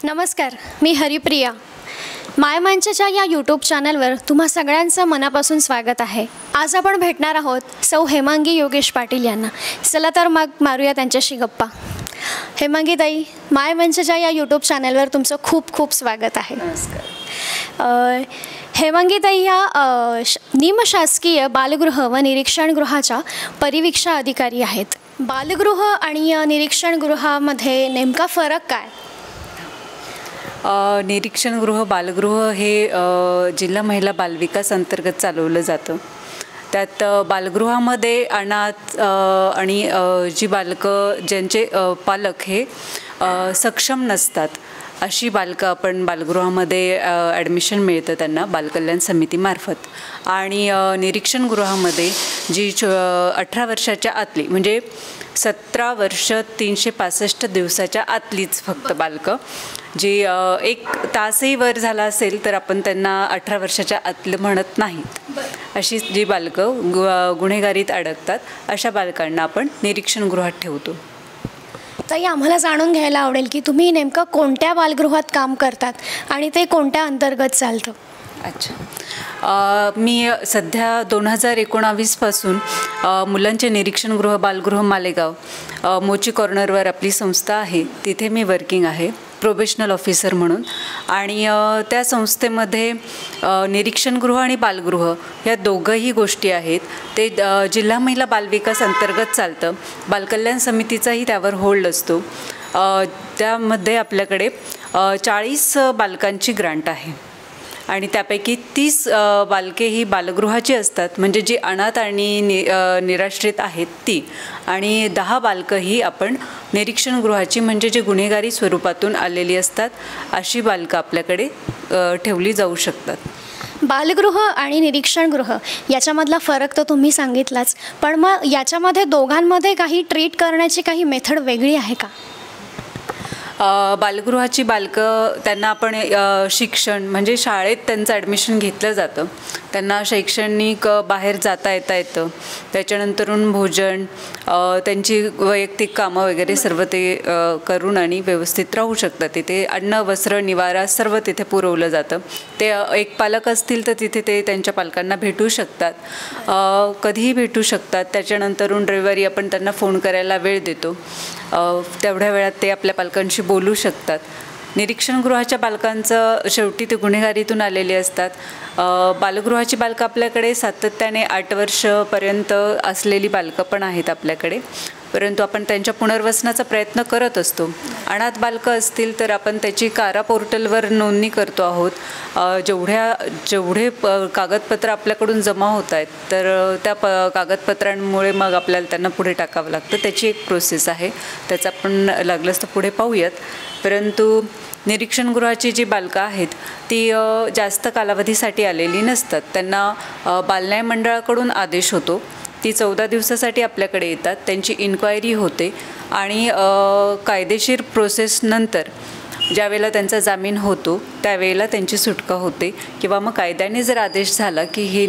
नमस्कार, मी हरिप्रिया. मायमंचच्या या यूट्यूब चॅनलवर तुम्हा सगळ्यांचं मनापासून स्वागत आहे. आज आपण भेटणार आहोत सौ हेमांगी योगेश पाटील यांना. चला तर मग मारूया त्यांच्याशी गप्पा. हेमांगी ताई, मायमंचच्या या यूट्यूब चॅनलवर तुमचं खूप खूप स्वागत आहे. नमस्कार. हेमांगी ताई या निमशासकीय बालगृह व निरीक्षणगृहाच्या परिवीक्षा अधिकारी आहेत. बालगृह आणि निरीक्षणगृहामध्ये नेमका फरक काय? निरीक्षणगृह बालगृह हे जिल्हा महिला बालविकास अंतर्गत चालवलं जातं. त्यात बालगृहामध्ये अनाथ आणि जी बालकं ज्यांचे पालक हे सक्षम नसतात अशी बालकं आपण बालगृहामध्ये ॲडमिशन मिळतं त्यांना बालकल्याण समितीमार्फत. आणि निरीक्षणगृहामध्ये जी 18 वर्षाच्या आतली म्हणजे 17 वर्ष 365 दिवसाच्या आतलीच फक्त बालकं जी 1 तासही वर झाला असेल तर आपण त्यांना 18 वर्षाच्या आतलं म्हणत नाहीत. अशी जी बालकं गुन्हेगारीत अडकतात अशा बालकांना आपण निरीक्षणगृहात ठेवतो. ताई, आम्हाला जाणून घ्यायला आवडेल की तुम्ही नेमकं कोणत्या बालगृहात काम करतात आणि ते कोणत्या अंतर्गत चालतं? अच्छा, मी सध्या 2019पासून मुलांचे निरीक्षणगृह बालगृह मालेगाव मोची कॉर्नरवर आपली संस्था आहे तिथे मी वर्किंग आहे प्रोबेशनल ऑफिसर म्हणून. आणि त्या संस्थेमध्ये निरीक्षणगृह आणि बालगृह या दोघंही गोष्टी आहेत. ते जिल्हा महिला बालविकास अंतर्गत चालतं. बालकल्याण समितीचाही त्यावर होल्ड असतो. त्यामध्ये आपल्याकडे 40 बालकांची ग्रांट आहे आणि त्यापैकी 30 बालके ही बालगृहाची असतात म्हणजे जी अनाथ आणि निराश्रित आहेत ती, आणि 10 बालकं ही आपण निरीक्षणगृहाची म्हणजे जे गुन्हेगारी स्वरूपातून आलेली असतात अशी बालकं आपल्याकडे ठेवली जाऊ शकतात. बालगृह आणि निरीक्षणगृह याच्यामधला फरक तर तुम्ही सांगितलाच, पण मग याच्यामध्ये दोघांमध्ये काही ट्रीट करण्याची काही मेथड वेगळी आहे का? बालगृहाची बालकं त्यांना आपण शिक्षण म्हणजे शाळेत त्यांचं ॲडमिशन घेतलं जातं. त्यांना शैक्षणिक बाहेर जाता येतं. त्याच्यानंतरून भोजन, त्यांची वैयक्तिक कामं वगैरे सर्व ते करून आणि व्यवस्थित राहू शकतात. तिथे अन्न, वस्त्र, निवारा सर्व तिथे पुरवलं जातं. ते एक पालक असतील तर तिथे ते त्यांच्या पालकांना भेटू शकतात, कधीही भेटू शकतात. त्याच्यानंतरून रविवारी आपण त्यांना फोन करायला वेळ देतो. तेवढ्या वेळात ते आपल्या पालकांशी बोलू शकतात. निरीक्षणगृहाच्या बालकांचं शेवटी ते गुन्हेगारीतून आलेले असतात. बालगृहाची बालकं आपल्याकडे सातत्याने 8 वर्षपर्यंत असलेली बालकं पण आहेत आपल्याकडे, परंतु आपण त्यांच्या पुनर्वसनाचा प्रयत्न करत असतो. अनाथ बालकं असतील तर आपण त्याची कारा पोर्टलवर नोंदणी करतो आहोत. जेवढे कागदपत्र आपल्याकडून जमा होत आहेत तर त्या कागदपत्रांमुळे मग आपल्याला त्यांना पुढे टाकावं लागतं. त्याची एक प्रोसेस आहे, त्याचं आपण लागलंच तर पुढे पाहूयात. परंतु निरीक्षणगृहाची जी बालकं आहेत ती जास्त कालावधीसाठी आलेली नसतात. त्यांना बालन्याय मंडळाकडून आदेश होतो. ती 14 दिवसासाठी आपल्याकडे येतात. त्यांची इन्क्वायरी होते आणि कायदेशीर प्रोसेसनंतर ज्यावेळेला त्यांचा जामीन होतो त्यावेळेला त्यांची सुटका होते, किंवा मग कायद्याने जर आदेश झाला की हे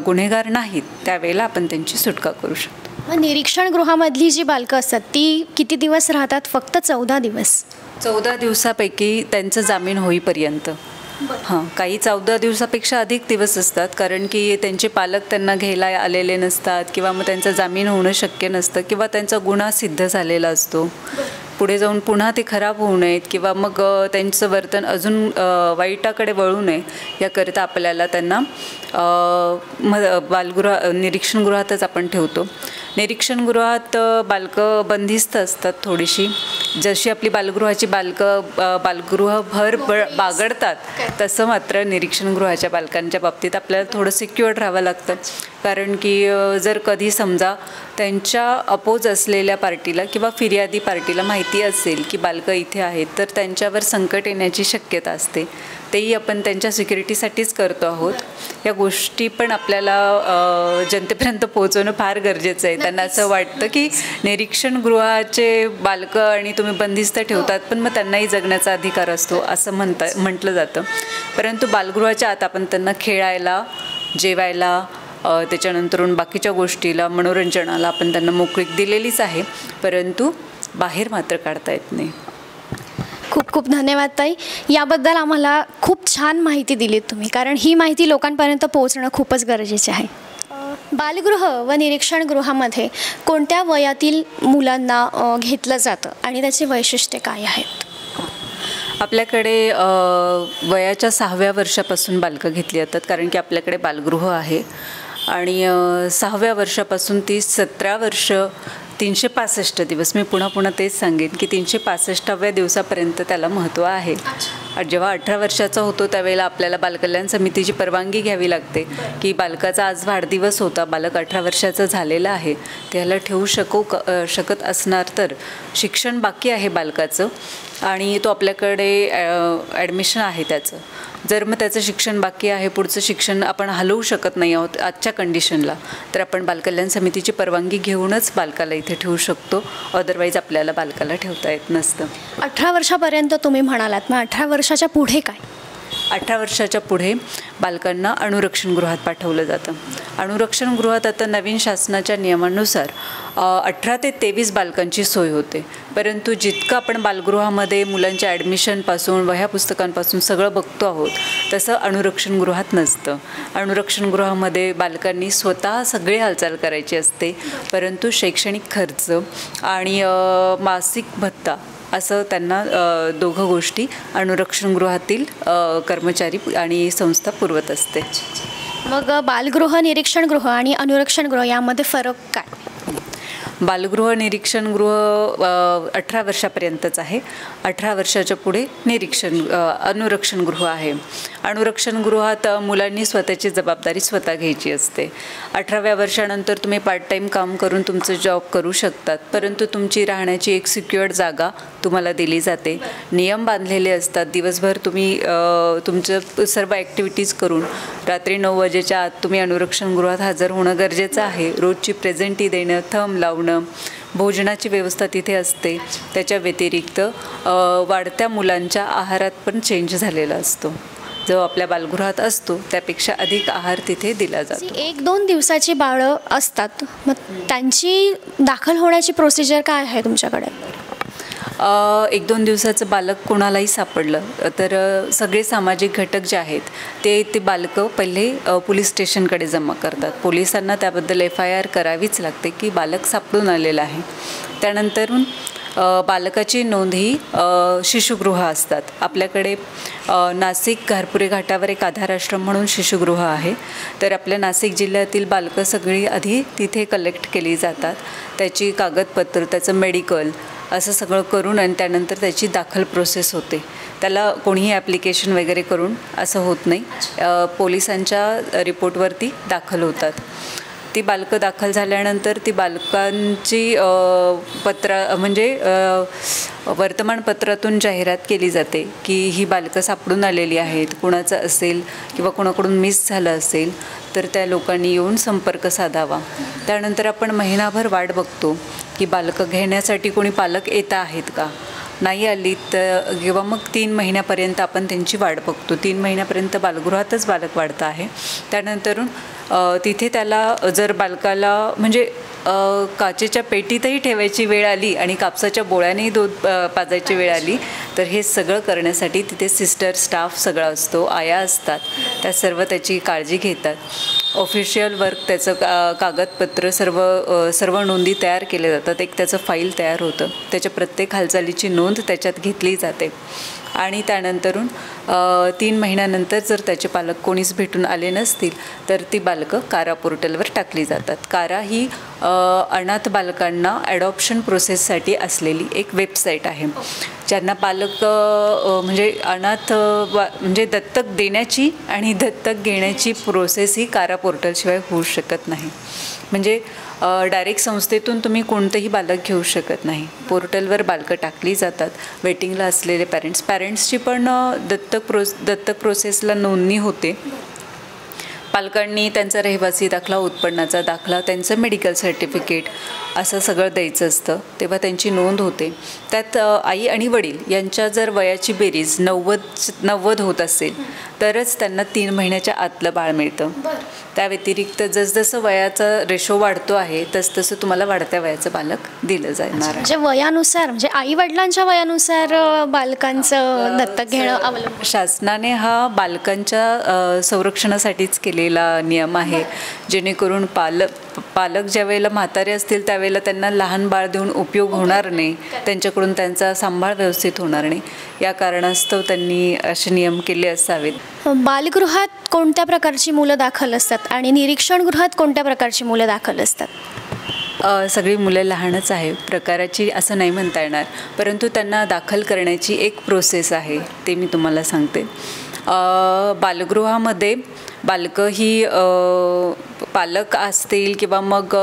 गुन्हेगार नाहीत त्यावेळेला आपण त्यांची सुटका करू शकतो. निरीक्षणगृहामधली जी बालकं असतात ती किती दिवस राहतात? फक्त 14 दिवस. 14 दिवसापैकी त्यांचं जामीन होईपर्यंत. हां, काही 14 दिवसापेक्षा अधिक दिवस असतात, कारण की त्यांचे पालक त्यांना घ्यायला आलेले नसतात, किंवा मग त्यांचं जामीन होणं शक्य नसतं, किंवा त्यांचा गुन्हा सिद्ध झालेला असतो. पुढे जाऊन पुन्हा ते खराब होऊ नयेत किंवा मग त्यांचं वर्तन अजून वाईटाकडे वळू नये याकरिता आपल्याला त्यांना निरीक्षणगृहातच आपण ठेवतो. निरीक्षणगृहात बालकं बंदिस्त असतात थोडीशी. जशी आपली बालगृहाची बालगृहभर बागडतात तसं मात्र निरीक्षणगृहाच्या बालकांच्या बाबतीत आपल्याला थोडं सिक्युअर्ड राहावं लागतं. कारण की जर कधी समजा त्यांच्या अपोज असलेल्या पार्टीला किंवा फिर्यादी पार्टीला माहिती असेल की बालकं इथे आहेत तर त्यांच्यावर संकट येण्याची शक्यता असते. तेही आपण त्यांच्या सिक्युरिटीसाठीच करतो आहोत. या गोष्टी पण आपल्याला जनतेपर्यंत पोहोचवणं फार गरजेचं आहे. त्यांना असं वाटतं की निरीक्षणगृहाचे बालकं आणि तुम्ही बंदिस्त ठेवतात पण मग त्यांनाही जगण्याचा अधिकार असतो असं म्हटलं जातं. परंतु बालगृहाच्या आत आपण त्यांना खेळायला, जेवायला, त्याच्यानंतरून बाकीच्या गोष्टीला, मनोरंजनाला आपण त्यांना मोकळीक दिलेलीच आहे, परंतु बाहेर मात्र काढता येत नाही. खूप धन्यवाद ताई. याबद्दल आम्हाला खूप छान माहिती दिलीत तुम्ही, कारण ही माहिती लोकांपर्यंत पोहोचणं खूपच गरजेचे आहे. बालगृह व निरीक्षणगृहामध्ये कोणत्या वयातील मुलांना घेतलं जातं आणि त्याचे वैशिष्ट्ये काय आहेत? आपल्याकडे वयाच्या 6व्या वर्षापासून बालकं घेतली जातात, कारण की आपल्याकडे बालगृह आहे. आणि 6व्या वर्षापासून ती 17 वर्ष 365 दिवस, मी पुन्हा तेच सांगेन की 365व्या दिवसापर्यंत त्याला महत्त्व आहे. जेव्हा 18 वर्षाचा होतो त्यावेळेला आपल्याला बालकल्याण समितीची परवानगी घ्यावी लागते की बालकाचा आज वाढदिवस होता, बालक 18 वर्षाचं झालेलं आहे, त्याला ठेवू शकत असणार तर शिक्षण बाकी आहे बालकाचं आणि तो आपल्याकडे ॲडमिशन आहे त्याचं. जर मग त्याचं शिक्षण बाकी आहे, पुढचं शिक्षण आपण हलवू शकत नाही आहोत आजच्या कंडिशनला, तर आपण बालकल्याण समितीची परवानगी घेऊनच बालकाला इथे ठेवू शकतो. अदरवाईज आपल्याला बालकाला ठेवता येत नसतं. 18 वर्षापर्यंत तुम्ही म्हणालात, मग 18 वर्षाच्या पुढे काय? 18 वर्षाच्या पुढे बालकांना अनुरक्षणगृहात पाठवलं जातं. अनुरक्षणगृहात आता नवीन शासनाच्या नियमानुसार 18 ते 23 बालकांची सोय होते, परंतु जितकं आपण बालगृहामध्ये मुलांच्या ॲडमिशनपासून वह्या पुस्तकांपासून सगळं बघतो आहोत तसं अनुरक्षणगृहात नसतं. अनुरक्षणगृहामध्ये बालकांनी स्वतः सगळी हालचाल करायची असते, परंतु शैक्षणिक खर्च आणि मासिक भत्ता असं त्यांना दोघं गोष्टी अनुरक्षणगृहातील कर्मचारी आणि संस्था पुरवत असते. मग बालगृह, निरीक्षणगृह आणि अनुरक्षणगृह यामध्ये फरक काय? बालगृह निरीक्षणगृह 18 वर्षापर्यंतच आहे. 18 वर्षाच्या पुढे अनुरक्षणगृह आहे. अनुरक्षणगृहात मुलांनी स्वतःची जबाबदारी स्वतः घ्यायची असते. 18व्या वर्षानंतर तुम्ही पार्ट टाईम काम करून तुमचं जॉब करू शकतात, परंतु तुमची राहण्याची एक सिक्युअर्ड जागा तुम्हाला दिली जाते. नियम बांधलेले असतात. दिवसभर तुम्ही तुमचं सर्व ॲक्टिव्हिटीज करून रात्री 9 वाजेच्या आत तुम्ही अनुरक्षणगृहात हजर होणं गरजेचं आहे. रोजची प्रेझेंटी देणं, थंब लावणं, भोजनाची व्यवस्था तिथे असते. त्याच्या व्यतिरिक्त वाढत्या मुलांच्या आहारात पण चेंज झालेला असतो. जो आपल्या बालगृहात असतो त्यापेक्षा अधिक आहार तिथे दिला जातो. 1-2 दिवसाची बाळं असतात, मग त्यांची दाखल होण्याची प्रोसिजर काय आहे तुमच्याकडे? 1-2 दिवसाचं बालक कोणालाही सापडलं तर सगळे सामाजिक घटक जे आहेत ते बालकं पहिले पोलीस स्टेशनकडे जमा करतात. पोलिसांना त्याबद्दल FIR करावीच लागते की बालक सापडून आलेलं आहे. त्यानंतरून बालकाची नोंद ही शिशुगृह असतात. आपल्याकडे नाशिक घारपुरे घाटावर एक आधार आश्रम म्हणून शिशुगृह आहे. तर आपल्या नाशिक जिल्ह्यातील बालकं सगळी आधी तिथे कलेक्ट केली जातात. त्याची कागदपत्र, त्याचं मेडिकल असं सगळं करून आणि त्यानंतर त्याची दाखल प्रोसेस होते. त्याला कोणीही ॲप्लिकेशन वगैरे करून असं होत नाही. पोलिसांच्या रिपोर्टवरती दाखल होतात. ती बालकं दाखल झाल्यानंतर ती बालकांची वर्तमानपत्रातून जाहिरात केली जाते की ही बालकं सापडून आलेली आहेत. कुणाचं असेल किंवा कोणाकडून मिस झालं असेल तर त्या लोकांनी येऊन संपर्क साधावा. त्यानंतर आपण महिनाभर वाट बघतो की बालकं घेण्यासाठी कोणी पालक येत आहेत का. नाही आली तर किंवा मग 3 महिन्यापर्यंत आपण त्यांची वाट बघतो. 3 महिन्यापर्यंत बालगृहातच बालक वाढतं आहे. त्यानंतरून तिथे त्याला जर बालकाला म्हणजे काचेच्या पेटीतही ठेवायची वेळ आली आणि कापसाच्या बोळ्यानेही दूध पाजायची वेळ आली तर हे सगळं करण्यासाठी तिथे सिस्टर स्टाफ सगळा असतो, आया असतात. त्या सर्व त्याची काळजी घेतात. ऑफिशियल वर्क, त्याचं कागदपत्र, सर्व नोंदी तयार केल्या जातात. एक त्याचं फाईल तयार होतं. त्याच्या प्रत्येक हालचालीची नोंद त्याच्यात घेतली जाते. आणि त्यानंतरून 3 महिन्यानंतर जर त्याचे पालक कोणीच भेटून आले नसतील तर ती बालकं कारा पोर्टलवर टाकली जातात. कारा ही अनाथ बालकांना ॲडॉप्शन प्रोसेससाठी असलेली एक वेबसाईट आहे. ज्यांना पालक म्हणजे अनाथ म्हणजे दत्तक देण्याची आणि दत्तक घेण्याची प्रोसेस ही कारा पोर्टलशिवाय होऊ शकत नाही. म्हणजे डायरेक्ट संस्थेतून तुम्ही कोणतंही बालक घेऊ शकत नाही. पोर्टलवर बालकं टाकली जातात. वेटिंगला असलेले पॅरेंट्सची पण दत्तक प्रोसेसला नोंदणी होते. पालकांनी त्यांचा रहिवासी दाखला, उत्पन्नाचा दाखला, त्यांचं मेडिकल सर्टिफिकेट असं सगळं द्यायचं असतं, तेव्हा त्यांची नोंद होते. त्यात आई आणि वडील यांच्या जर वयाची बेरीज 90 होत असेल तरच त्यांना 3 महिन्याच्या आतलं बाळ मिळतं. त्या व्यतिरिक्त जसजसं वयाचा रेशो वाढतो आहे तसतसं तुम्हाला वाढत्या वयाचं बालक दिलं जाणार. म्हणजे वयानुसार, म्हणजे आई वडिलांच्या वयानुसार बालकांचं दत्तक घेणं अवलंबून. शासनाने हा बालकांच्या संरक्षणासाठीच केलेला नियम आहे, जेणेकरून पालक ज्या वेळेला म्हातारे असतील त्यावेळेला त्यांना लहान बाळ देऊन उपयोग होणार नाही, त्यांच्याकडून त्यांचा सांभाळ व्यवस्थित होणार नाही, या कारणास्तव त्यांनी असे नियम केले असावेत. बालगृहात कोणत्या प्रकारची मुलं दाखल असतात आणि निरीक्षण गृहात कोणत्या प्रकारची मुलं दाखल असतात? सगळी मुलं लहानच आहे प्रकाराची असं नाही म्हणता येणार, परंतु त्यांना दाखल करण्याची एक प्रोसेस आहे, ते मी तुम्हाला सांगते. बालगृहामध्ये बालकं ही पालक असतील किंवा मग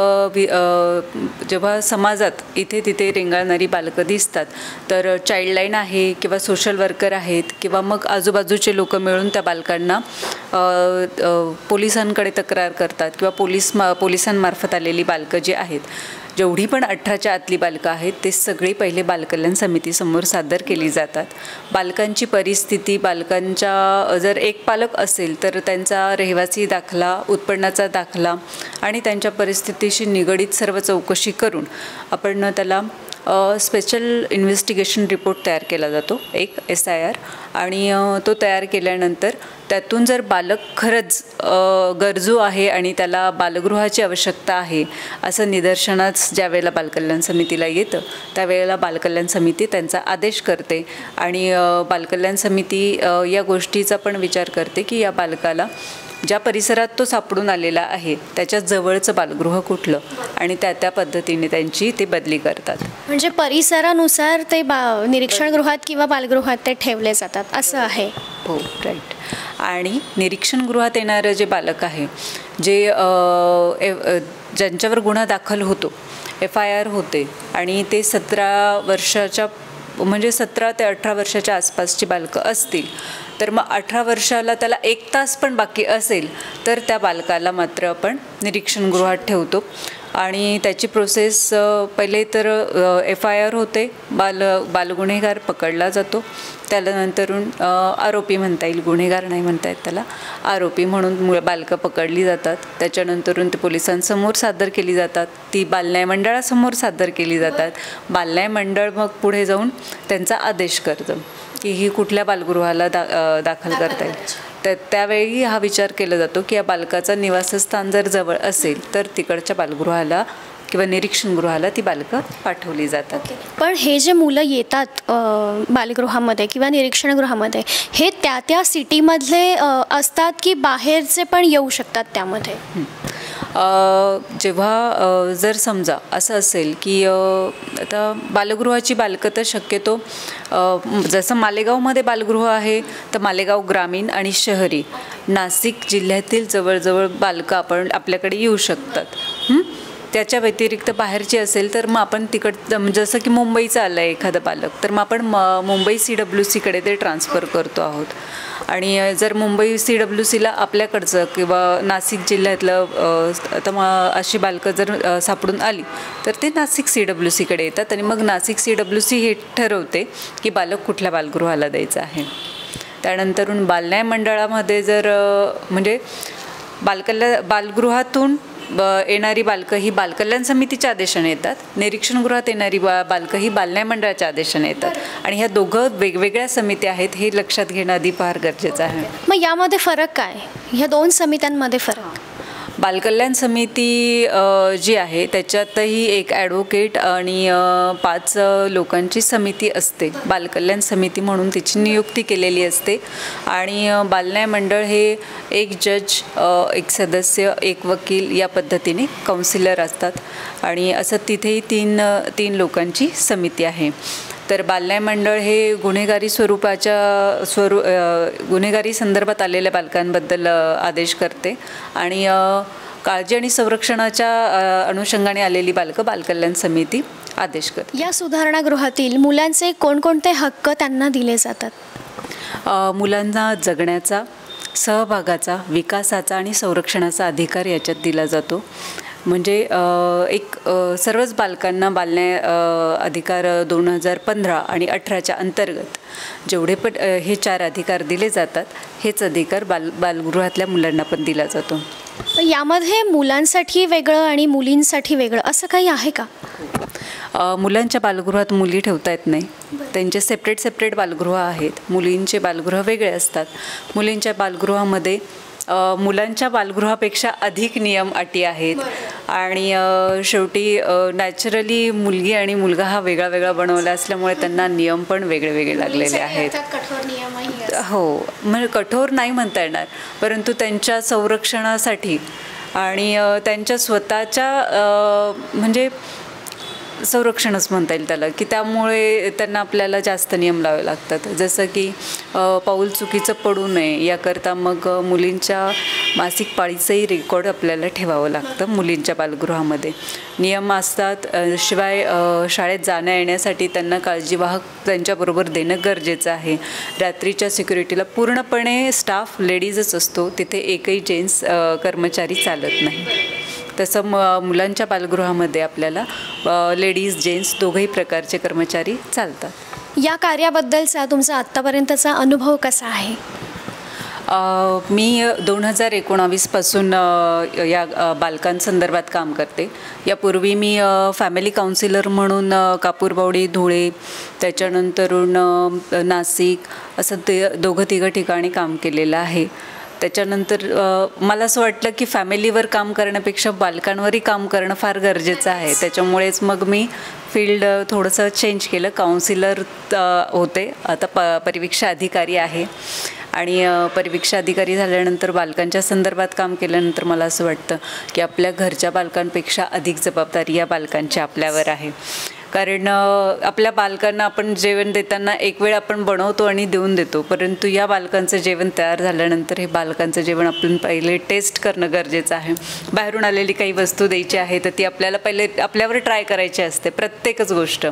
जेव्हा समाजात इथे तिथे रेंगाळणारी बालकं दिसतात तर चाइल्डलाईन आहे किंवा सोशल वर्कर आहेत किंवा मग आजूबाजूचे लोक मिळून त्या बालकांना पोलिसांकडे तक्रार करतात किंवा पोलिसांमार्फत आलेली बालकं जी आहेत, जेवढी पण 18च्या आतली बालकं आहेत ते सगळी पहिले बालकल्याण समितीसमोर सादर केली जातात. बालकांची परिस्थिती, बालकांच्या जर एक पालक असेल तर त्यांचा रहिवासी दाखला, उत्पन्नाचा दाखला आणि त्यांच्या परिस्थितीशी निगडीत सर्व चौकशी करून आपण त्याला स्पेशल इन्व्हेस्टिगेशन रिपोर्ट तयार केला जातो, एक SIR, आणि तो तयार केल्यानंतर त्यातून जर बालक खरंच गरजू आहे आणि त्याला बालगृहाची आवश्यकता आहे असं निदर्शनास ज्या वेळेला बालकल्याण समितीला येतं त्यावेळेला बालकल्याण समिती त्यांचा आदेश करते आणि बालकल्याण समिती या गोष्टीचा पण विचार करते की या बालकाला ज्या परिसरात तो सापडून आलेला आहे त्याच्या जवळचं बालगृह कुठलं आणि त्या पद्धतीने त्यांची ते बदली करतात. म्हणजे परिसरानुसार ते निरीक्षण गृहात किंवा बालगृहात ते ठेवले जातात असं आहे. हो, राईट. आणि निरीक्षण गृहात येणारं जे बालक आहे, जे ज्यांच्यावर गुन्हा दाखल होतो, FIR होते आणि ते 17 वर्षाच्या म्हणजे 17 ते 18 वर्षाच्या आसपासची बालकं असतील तर मग 18 वर्षाला त्याला 1 तास पण बाकी असेल तर त्या बालकाला मात्र आपण निरीक्षण गृहात ठेवतो आणि त्याची प्रोसेस पहिले तर FIR होते, बालगुन्हेगार पकडला जातो, त्यानंतरून आरोपी म्हणता येईल, गुन्हेगार नाही म्हणता येत त्याला, आरोपी म्हणून बालकं पकडली जातात. त्याच्यानंतरून ते पोलिसांसमोर सादर केली जातात, ती बालन्याय मंडळासमोर सादर केली जातात. बालन्याय मंडळ मग पुढे जाऊन त्यांचा आदेश करतं की ही कुठल्या बालगृहाला दाखल करता येईल. तर त्यावेळी हा विचार केला जातो की या बालकाचं निवासस्थान जर जवळ असेल तर तिकडच्या बालगृहाला किंवा निरीक्षण गृहाला ती बालकं पाठवली जातात. पण हे जे मुलं येतात बालगृहामध्ये किंवा निरीक्षण गृहामध्ये, हे त्या सिटीमधले असतात की बाहेरचे पण येऊ शकतात त्यामध्ये? जेव्हा जर समजा असं असेल की आता बालगृहाची बालकं तर शक्यतो जसं मालेगावमध्ये बालगृह आहे तर मालेगाव ग्रामीण आणि शहरी नाशिक जिल्ह्यातील जवळजवळ बालकं आपल्याकडे येऊ शकतात. त्याच्या व्यतिरिक्त बाहेरची असेल तर मग आपण जसं की मुंबईचं आलं आहे एखादं पालक तर मग आपण मुंबई CWCकडे ते ट्रान्सफर करतो आहोत आणि जर मुंबई CWCला आपल्याकडचं किंवा नाशिक जिल्ह्यातलं आता मग अशी बालकं जर सापडून आली तर ते नाशिक CWCकडे येतात आणि मग नाशिक CWC हे ठरवते की बालक कुठल्या बालगृहाला द्यायचं आहे. त्यानंतरून बालन्याय मंडळामध्ये जर म्हणजे बालगृहातून येणारी बालकं ही बालकल्याण समितीच्या आदेशाने येतात, निरीक्षण गृहात येणारी बालकं ही बालन्याय मंडळाच्या आदेशाने येतात आणि ह्या दोघं वेगवेगळ्या समित्या आहेत हे लक्षात घेणं आधी फार गरजेचं आहे. मग यामध्ये फरक काय, ह्या 2 समित्यांमध्ये फरक? बालकल्याण समिती जी आहे त्याच्यातही एक ॲडव्होकेट आणि 5 लोकांची समिती असते. बालकल्याण समिती म्हणून तिची नियुक्ती केलेली असते आणि बालन्याय मंडळ हे एक जज, एक सदस्य, एक वकील या पद्धतीने काउन्सिलर असतात आणि असं तिथेही 3 लोकांची समिती आहे. तर बालन्याय मंडळ हे गुन्हेगारी गुन्हेगारी संदर्भात आलेल्या बालकांबद्दल आदेश करते आणि काळजी आणि संरक्षणाच्या अनुषंगाने आलेली बालकं बालकल्याण समिती आदेश करते. या सुधारणा गृहातील मुलांचे कोणकोणते हक्क त्यांना दिले जातात? मुलांना जगण्याचा, सहभागाचा, विकासाचा आणि संरक्षणाचा अधिकार याच्यात दिला जातो. म्हणजे सर्वच बालकांना बालन्याय अधिकार 2015 आणि 18च्या अंतर्गत जेवढे पण हे 4 अधिकार दिले जातात, हेच अधिकार बालगृहातल्या मुलांना पण दिला जातो. यामध्ये मुलांसाठी वेगळं आणि मुलींसाठी वेगळं असं काही आहे का? मुलांच्या बालगृहात मुली ठेवता येत नाही. त्यांचे सेपरेट बालगृह आहेत. मुलींचे बालगृह वेगळे असतात. मुलींच्या बालगृहामध्ये मुलांच्या बालगृहापेक्षा अधिक नियम अटी आहेत. आणि शेवटी नॅचरली मुलगी आणि मुलगा हा वेगळा बनवला असल्यामुळे त्यांना नियम पण वेगळे लागलेले आहेत. हो, म्हणजे कठोर नाही म्हणता येणार, परंतु त्यांच्या संरक्षणासाठी आणि त्यांच्या स्वतःच्या म्हणजे संरक्षणच म्हणता येईल त्याला, की त्यामुळे त्यांना आपल्याला जास्त नियम लावावे लागतात. जसं की पाऊल चुकीचं पडू नये याकरता मग मुलींच्या मासिक पाळीचंही रेकॉर्ड आपल्याला ठेवावं लागतं. मुलींच्या बालगृहामध्ये नियम असतात. शिवाय शाळेत जाण्या येण्यासाठी त्यांना काळजीवाहक त्यांच्याबरोबर देणं गरजेचं आहे. रात्रीच्या सिक्युरिटीला पूर्णपणे स्टाफ लेडीजच असतो. तिथे एकही जेंट्स कर्मचारी चालत नाही. तसं मुलांच्या बालगृहामध्ये आपल्याला लेडीज जेंट्स दोघंही प्रकारचे कर्मचारी चालतात. या कार्याबद्दलचा तुमचा आत्तापर्यंतचा अनुभव कसा आहे? मी 2019पासून या बालकांसंदर्भात काम करते. यापूर्वी मी फॅमिली काउन्सिलर म्हणून कापूरबावडी, धुळे, त्याच्यानंतरून नाशिक असं 2-3 ठिकाणी काम केलेलं आहे. त्याच्यानंतर मला असं वाटलं की फॅमिलीवर काम करण्यापेक्षा बालकांवरही काम करणं फार गरजेचं आहे. त्याच्यामुळेच मग मी फील्ड थोडंसं चेंज केलं. काउन्सिलर होते, आता परिवीक्षा अधिकारी आहे. आणि परिवीक्षा अधिकारी झाल्यानंतर बालकांच्या संदर्भात काम केल्यानंतर मला असं वाटतं की आपल्या घरच्या बालकांपेक्षा अधिक जबाबदारी या बालकांची आपल्यावर आहे. कारण आपल्या बालकांना आपण जेवण देताना एक वेळ आपण बनवतो आणि देऊन देतो, परंतु या बालकांचं जेवण तयार झाल्यानंतर हे बालकांचं जेवण आपण पहिले टेस्ट करणं गरजेचं आहे. बाहेरून आलेली काही वस्तू द्यायची आहे तर ती आपल्याला पहिले आपल्यावर ट्राय करायची असते. प्रत्येकच गोष्ट,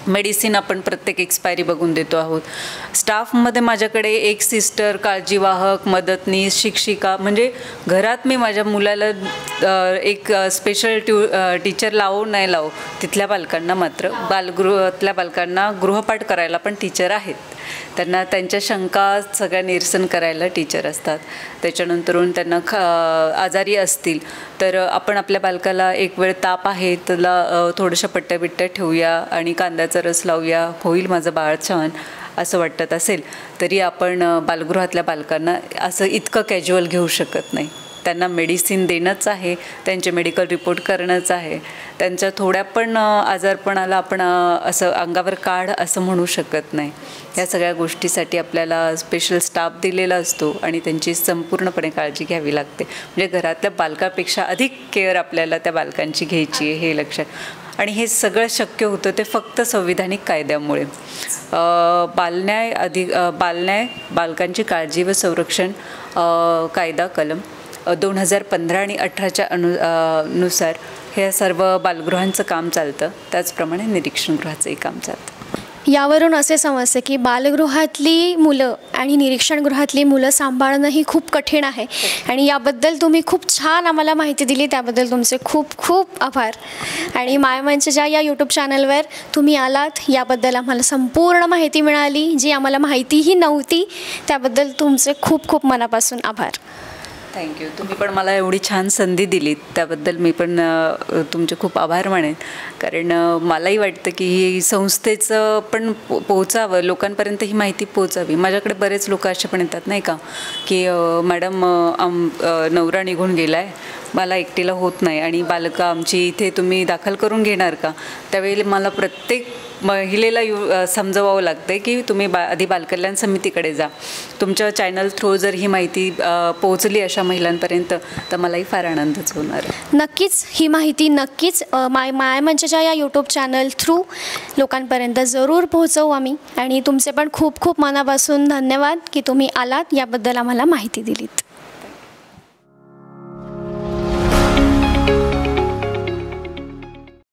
मेडिसिन आपण प्रत्येक एक्सपायरी बघून देतो आहोत. स्टाफमध्ये माझ्याकडे एक सिस्टर, काळजीवाहक, मदतनीस, शिक्षिका, म्हणजे घरात मी माझ्या मुलाला एक स्पेशल टीचर लावो नाही लावो, तिथल्या बालकांना मात्र बालगृहातल्या बालकांना गृहपाठ करायला पण टीचर आहेत. त्यांना त्यांच्या शंका सगळ्या निरसन करायला टीचर असतात. त्याच्यानंतरून त्यांना आजारी असतील तर आपण आपल्या बालकाला एक वेळ ताप आहे त्याला थोडंसं पट्ट्या ठेवूया आणि कांद्याचा रस लावूया, होईल माझं बाळ छान असं वाटत असेल तरी आपण बालगृहातल्या बालकांना असं इतकं कॅज्युअल घेऊ शकत नाही. त्यांना मेडिसिन देणंच आहे, त्यांचे मेडिकल रिपोर्ट करणंच आहे. त्यांच्या थोड्या पण आजारपणाला आपण असं अंगावर काढ असं म्हणू शकत नाही. या सगळ्या गोष्टीसाठी आपल्याला स्पेशल स्टाफ दिलेला असतो आणि त्यांची संपूर्णपणे काळजी घ्यावी लागते. म्हणजे घरातल्या बालकापेक्षा अधिक केअर आपल्याला त्या बालकांची घ्यायची आहे, हे लक्षात. आणि हे सगळं शक्य होतं ते फक्त संविधानिक कायद्यामुळे. बालन्याय बालकांची काळजी व संरक्षण कायदा कलम 2015 आणि 18च्या नुसार हे सर्व बालगृहांचं काम चालतं. त्याचप्रमाणे निरीक्षणगृहाचंही काम चालतं. यावरून असे समजते की बालगृहातली मुलं आणि निरीक्षणगृहातली मुलं सांभाळणं ही खूप कठीण आहे. आणि याबद्दल तुम्ही खूप छान आम्हाला माहिती दिली, त्याबद्दल तुमचे खूप खूप आभार. आणि मायमंचच्या या यूट्यूब चॅनलवर तुम्ही आलात, याबद्दल आम्हाला संपूर्ण माहिती मिळाली जी आम्हाला माहितीही नव्हती. त्याबद्दल तुमचे खूप खूप मनापासून आभार. थँक्यू. तुम्ही पण मला एवढी छान संधी दिलीत त्याबद्दल मी पण तुमचे खूप आभार मानेन. कारण मलाही वाटतं की ही संस्थेचं पण पोहोचावं, लोकांपर्यंत ही माहिती पोहोचावी. माझ्याकडे बरेच लोक असे पण येतात नाही का की मॅडम नवरा निघून गेला आहे, मला एकटीला होत नाही आणि आमची इथे तुम्ही दाखल करून घेणार का. त्यावेळी मला प्रत्येक महिलेला समजवावं लागतं की तुम्ही आधी बालकल्याण समितीकडे जा. तुमच्या चॅनल थ्रू जर ही माहिती पोहोचली अशा महिलांपर्यंत तर मलाही फार आनंदच होणार आहे. नक्कीच ही माहिती नक्कीच मायमंचच्या या यूट्यूब चॅनल थ्रू लोकांपर्यंत जरूर पोहोचवू आम्ही. आणि तुमचे पण खूप खूप मनापासून धन्यवाद की तुम्ही आलात, याबद्दल आम्हाला माहिती दिलीत.